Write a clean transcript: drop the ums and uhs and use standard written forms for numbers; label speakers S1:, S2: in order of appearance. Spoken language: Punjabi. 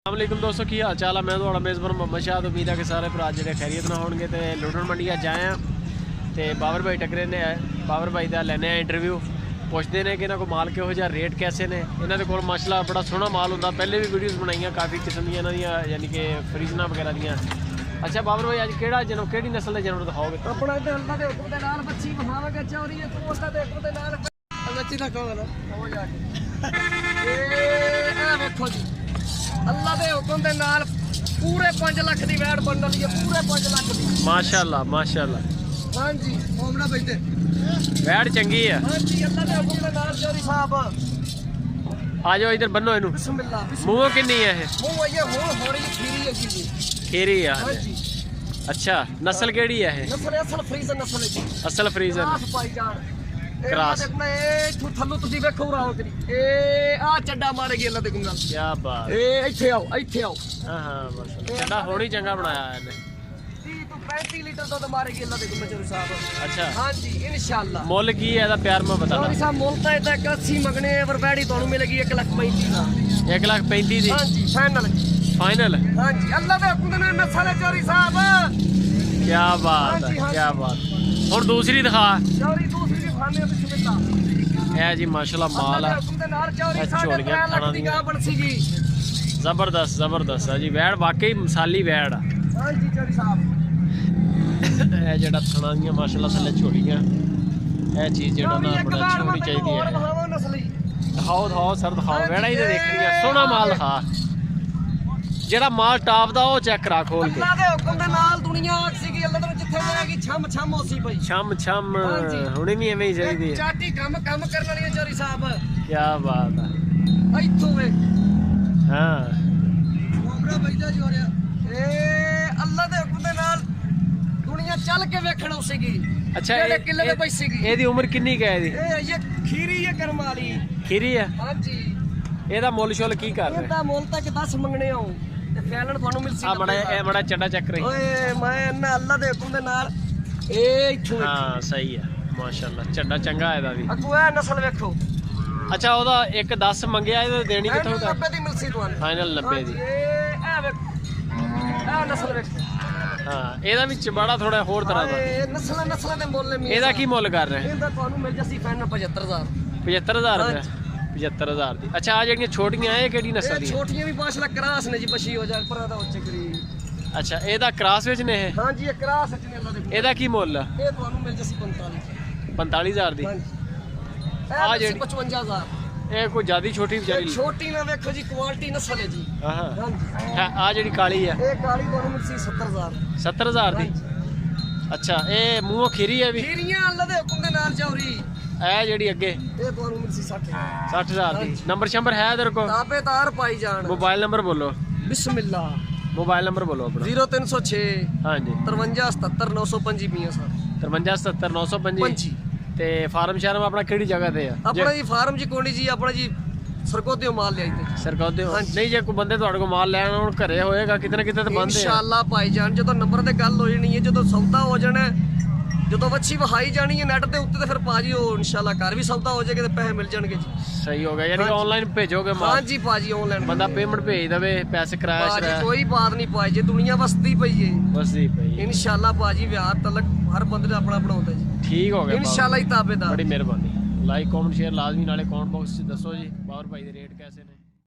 S1: अस्सलामुअलैकुम दोस्तों की हाल चाल है। मैं थोड़ा मेज़बान मोहम्मद शाह। उम्मीद है कि सारे भरा जो खैरियत ना होंगे। तो लुडन मंडी अज आए हैं तो बाबर भाई टकरे ने बाबर भाई का लैने इंटरव्यू पुछते हैं कि इन्हों को माल किहो जिहा रेट कैसे ने। इन्होंने को माशाल्लाह बड़ा सोहना माल होंदा। पहले भी वीडियोज़ बनाई काफ़ी किस्म दी इन्हां दियां यानी कि फ्रीजना वगैरह दियां। अच्छा बाबर भाई अज किहड़ा जनम किहड़ी नस्ल के जानवर दिखाओगे?
S2: अपना ते अल्लाह दे हुक्म दे नाल बच्ची बहावांगे चौरी तू अल्लाह दे हुक्म दे नाल बच्ची दा कहो ना हो जाके ए देखो जी अल्लाह दे हुक्म दे नाल पूरे 5 लाख दी वैट बन रही है। पूरे 5 लाख दी
S1: माशाल्लाह माशाल्लाह।
S2: हां जी ओमड़ा बैठे
S1: वैट चंगी है।
S2: हां जी अल्लाह दे हुक्म दे नाल चौरी साहब
S1: आ जाओ इधर बनो इनू।
S2: बिस्मिल्लाह
S1: मुंह किन्नी है ये?
S2: मुंह ये हो रही खीरी है जी
S1: खीरी है।
S2: हां जी
S1: अच्छा नस्ल केड़ी है ये?
S2: नस्ल असल फ्रीजर नस्ल है जी।
S1: असल फ्रीजर
S2: क्रास पाई जान
S1: क्रास।
S2: देखना ए इथों थल्लों तुसी वेखो राहो करी ए आ चड्डा मारेगी अल्लाह दे गुण नाल।
S1: क्या बात।
S2: ए इथे आओ इथे आओ।
S1: हाँ हाँ माशाल्लाह चड्डा होनी चंगा बनाया है इन्हें।
S2: 30 तो 35 लीटर दूध मारेगी अल्लाह दे गुण चौरी साहब।
S1: अच्छा
S2: हां जी इंशाल्लाह।
S1: मुल की है ਇਹਦਾ प्यार में बता
S2: चौरी साहब मुल ਤਾਂ ਇਹਦਾ 81 ਮੰਗਣੇ ਵਰਬੈੜੀ ਤੁਹਾਨੂੰ ਮਿਲੇਗੀ 1,35,000 ਦਾ।
S1: 1,35,000
S2: हां जी फाइनल
S1: फाइनल।
S2: हां जी अल्लाह दे हुक्म दे नाल नस्ल है चौरी साहब।
S1: क्या बात
S2: हाँ जी,
S1: है
S2: हाँ
S1: क्या
S2: जी।
S1: बात। और दूसरी दिखा
S2: चौरी दूसरी खाने बिस्मिल्लाह।
S1: है जी माशाल्लाह माल है।
S2: हुक्म दे नाल चौरी
S1: ਇਹ
S2: साहब
S1: ਝੋਲੀਆਂ
S2: 3 ਲੱਖ ਦੀ
S1: ਖਾਣਾ
S2: ਗਾਂ ਬਣ ਸੀਗੀ।
S1: जबरदस्त जबरदस्त है जी। वैड़ वाकई मसाली वैड़ है।
S2: हां जी चौरी साहब
S1: ਇਹ ਜਿਹੜਾ ਥਣਾ ਦੀਆਂ ਮਾਸ਼ਾਅੱਲਾ ਥੱਲੇ ਝੋਲੀਆਂ ਇਹ ਚੀਜ਼ ਜਿਹੜਾ ਨਾ ਬੜਾ ਅੱਛੀ ਹੋਣੀ ਚਾਹੀਦੀ ਹੈ।
S2: ਦਿਖਾਓ ਨਸਲੀ
S1: ਦਿਖਾਓ ਦਿਖਾਓ ਸਰ ਦਿਖਾਓ ਵੈੜਾ ਹੀ ਤੇ ਦੇਖਣੀਆਂ ਸੋਹਣਾ ਮਾਲ ਦਿਖਾ। ਜਿਹੜਾ ਮਾਲ ਟਾਪ ਦਾ ਉਹ ਚੈੱਕ ਕਰਾ ਖੋਲ ਕੇ।
S2: ਅੱਲਾਹ ਦੇ ਹੁਕਮ ਦੇ ਨਾਲ ਦੁਨੀਆ ਆਖ ਸੀਗੀ ਅੱਲਾਹ ਦੇ ਜਿੱਥੇ ਜਾਏਗੀ ਛਮ ਛਮ ਹੋਸੀ ਪਈ।
S1: ਛਮ ਛਮ ਹੁਣੀ ਵੀ ਐਵੇਂ ਹੀ ਚਾਹੀਦੀ ਹੈ।
S2: ਚਾਟੀ ਕੰਮ ਕਰਨ ਵਾਲੀ ਹੈ ਚੋਰੀ ਸਾਹਿਬ।
S1: ਕੀ ਬਾਤ ਹੈ।
S2: ਇੱਥੋਂ ਵੇ
S1: ਹਾਂ
S2: ਕੋਬਰਾ ਬੈਠਾ ਜੀ ਹੋ ਰਿਹਾ ਏ ਅੱਲਾਹ ਦੇ ਹੁਕਮ ਦੇ ਨਾਲ ਦੁਨੀਆ ਚੱਲ ਕੇ ਵੇਖਣ ਸੀਗੀ।
S1: ਅੱਛਾ
S2: ਜਿਹੜੇ ਕਿੱਲੇ ਤੇ ਪਈ ਸੀਗੀ।
S1: ਇਹਦੀ ਉਮਰ ਕਿੰਨੀ ਕੁ ਹੈ ਇਹਦੀ?
S2: ਇਹ ਖੀਰੀ ਹੈ ਕਰਮ ਵਾਲੀ
S1: ਖੀਰੀ ਹੈ।
S2: ਹਾਂਜੀ
S1: ਇਹਦਾ ਮੁੱਲ ਸ਼ੁੱਲ ਕੀ ਕਰ ਰਹੇ?
S2: ਇਹਦਾ ਮੁੱਲ ਤੱਕ 10 ਮੰਗਣੇ ਆਉ ਤੇ ਫੈਲਣ ਤੁਹਾਨੂੰ ਮਿਲ ਸੀ।
S1: ਆ ਮੜਾ ਇਹ ਮੜਾ ਚੱਡਾ ਚੱਕ ਰਹੀ।
S2: ਓਏ ਮੈਂ ਨਾ ਅੱਲਾਹ ਦੇ ਹੁਕਮ ਦੇ ਨਾਲ ਇਹ ਇੱਥੋਂ
S1: ਹਾਂ ਸਹੀ ਹੈ ਮਾਸ਼ਾਅੱਲਾ ਚੱਡਾ ਚੰਗਾ ਇਹਦਾ ਵੀ।
S2: ਅਕੂ ਇਹ ਨਸਲ ਵੇਖੋ।
S1: ਅੱਛਾ ਉਹਦਾ 1.10 ਮੰਗਿਆ ਇਹਦੇ ਦੇਣੀ ਕਿੱਥੋਂ ਤੱਕ?
S2: 90 ਦੀ ਮਿਲ ਸੀ ਤੁਹਾਨੂੰ
S1: ਫਾਈਨਲ 90 ਦੀ।
S2: ਇਹ ਵੇਖੋ ਇਹ ਨਸਲ ਵੇਖੋ।
S1: ਹਾਂ ਇਹਦਾ ਵੀ ਚਬਾੜਾ ਥੋੜਾ ਹੋਰ ਤਰ੍ਹਾਂ ਦਾ।
S2: ਇਹ ਨਸਲਾਂ ਦੇ ਮੁੱਲ ਨੇ।
S1: ਇਹਦਾ ਕੀ ਮੁੱਲ ਕਰ ਰਹੇ?
S2: ਇਹਦਾ ਤੁਹਾਨੂੰ ਮਿਲ ਜਾਸੀ ਫਾਈਨਲ 75,000
S1: 75,000 ਰੁਪਏ 75,000 ਦੀ। ਅੱਛਾ ਆ ਜਿਹੜੀਆਂ ਛੋਟੀਆਂ ਇਹ ਕਿਹੜੀ ਨਸਲ
S2: ਇਹ
S1: ਦੀਆਂ?
S2: ਛੋਟੀਆਂ ਵੀ ਮਾਸ਼ਾਅੱਲਾ ਕਰਾਸ ਨੇ ਜੀ ਬਸ਼ੀ ਹੋ ਜਾ ਪਰਾਂ ਦਾ ਉੱਚੇ ਕਰੀ।
S1: ਅੱਛਾ ਇਹਦਾ ਕ੍ਰਾਸ ਵਿੱਚ ਨੇ ਇਹ?
S2: ਹਾਂਜੀ ਇਹ ਕਰਾਸ ਚ ਨੇ ਅੱਲਾ ਦੇ।
S1: ਇਹਦਾ ਕੀ ਮੁੱਲ ਆ?
S2: ਇਹ ਤੁਹਾਨੂੰ ਮਿਲ ਜਾਸੀ
S1: 45,000 ਦੀ।
S2: ਹਾਂਜੀ
S1: ਆ
S2: ਇਹ
S1: ਜਿਹੜੀ
S2: 55,000
S1: ਇਹ ਕੋਈ ਜ਼ਿਆਦੀ ਛੋਟੀ ਵਿਚਾਰੀ।
S2: ਛੋਟੀ ਨਾ ਵੇਖੋ ਜੀ ਕੁਆਲਿਟੀ ਨਸਲ ਹੈ ਜੀ।
S1: ਹਾਂ
S2: ਹਾਂਜੀ
S1: ਆ ਜਿਹੜੀ ਕਾਲੀ ਆ
S2: ਇਹ ਕਾਲੀ ਤੁਹਾਨੂੰ ਮਿਲ ਸੀ 70,000
S1: 70,000 ਦੀ। ਅੱਛਾ ਇਹ ਮੂੰਹੋਂ ਖੀਰੀ ਹੈ ਵੀ?
S2: ਖੀਰੀਆਂ ਅੱਲਾ ਦੇ ਹੁਕਮ ਦੇ ਨਾਲ ਚੌਰੀ।
S1: ਇਹ ਜਿਹੜੀ ਅੱਗੇ
S2: ਇਹ ਤੁਹਾਨੂੰ ਮਿਲ ਸੀ 60,000
S1: 60,000 ਦੀ। ਨੰਬਰ ਸ਼ੰਬਰ ਹੈ ਤੇਰੇ ਕੋਲ?
S2: ਤਾਬੇਦਾਰ ਪਾਈ ਜਾਣ।
S1: ਮੋਬਾਈਲ ਨੰਬਰ ਬੋਲੋ।
S2: ਬਿਸਮਿਲ੍ਲਾ
S1: ਮੋਬਾਈਲ ਨੰਬਰ ਬੋਲੋ ਆਪਣਾ।
S2: 0306
S1: ਹਾਂਜੀ
S2: 53 77 905 ਮੀਆਂ ਸਰ
S1: 53 77 905
S2: ਪੰਜੀ।
S1: ਤੇ ਫਾਰਮ ਸ਼ਰਮ ਆਪਣਾ ਕਿਹੜੀ ਜਗ੍ਹਾ ਤੇ ਆ?
S2: ਆਪਣਾ ਜੀ ਫਾਰਮ ਜੀ ਕੋਣੀ ਜੀ ਆਪਣਾ ਜੀ ਸਰਕੋਤਿਓ ਮਾਲ ਲਿਆਈ ਤੇ
S1: ਸਰਕੌਦੇ ਨਹੀਂ ਜੇ ਕੋਈ ਬੰਦੇ ਤੁਹਾਡੇ ਕੋਲ ਮਾਲ ਲੈਣ ਆਉਣ ਘਰੇ ਹੋਏਗਾ ਕਿਤੇ ਨਾ ਕਿਤੇ ਤਾਂ ਬੰਦੇ ਆ।
S2: ਇਨਸ਼ਾਅੱਲਾ ਭਾਈ ਜਾਨ ਜਦੋਂ ਨੰਬਰ ਤੇ ਗੱਲ ਹੋ ਜਾਣੀ ਹੈ ਜਦੋਂ ਸੌਦਾ ਹੋ ਜਾਣਾ ਜਦੋਂ ਵੱਛੀ ਵਹਾਈ ਜਾਣੀ ਹੈ ਨੈਟ ਦੇ ਉੱਤੇ ਤੇ ਫਿਰ ਭਾਜੀ ਉਹ ਇਨਸ਼ਾਅੱਲਾ ਘਰ ਵੀ ਸੌਦਾ ਹੋ ਜਾਏਗਾ ਤੇ ਪੈਸੇ ਮਿਲ ਜਾਣਗੇ ਜੀ।
S1: ਸਹੀ ਹੋ ਗਿਆ ਯਾਨੀ ਕਿ ਆਨਲਾਈਨ ਭੇਜੋਗੇ ਮਾਲ?
S2: ਹਾਂਜੀ ਭਾਜੀ ਆਨਲਾਈਨ
S1: ਬੰਦਾ ਪੇਮੈਂਟ ਭੇਜ ਦੇਵੇ ਪੈਸੇ ਕਿਰਾਇਆ
S2: ਭਾਜੀ
S1: ਸ਼ਰਾਇਆ
S2: ਕੋਈ ਬਾਤ ਨਹੀਂ ਭਾਈ ਜੇ ਦੁਨੀਆ ਵਸਦੀ ਪਈ ਏ
S1: ਬਸ ਜੀ ਭਾਈ
S2: ਇਨਸ਼ਾਅੱਲਾ ਭਾਜੀ ਵਿਆਹ ਤਲਕ ਹਰ ਬੰਦੇ ਦਾ ਆਪਣਾ ਬਣਾਉਂਦਾ ਜੀ।
S1: ਠੀਕ ਹੋ ਗਿਆ
S2: ਇਨਸ਼ਾਅੱਲਾ ਹੀ ਤਾਬੇਦਾਰ।
S1: ਬੜੀ ਮਿਹਰਬਾਨੀ। ਲਾਈਕ ਕਮੈਂਟ ਸ਼ੇਅਰ ਲਾਜ਼ਮੀ ਨਾਲੇ ਕਮੈਂਟ ਬਾਕਸ 'ਚ ਦੱਸੋ ਜੀ ਬਾਬਰ ਭਾਈ ਦੇ ਰੇਟ ਕੈਸੇ ਨੇ।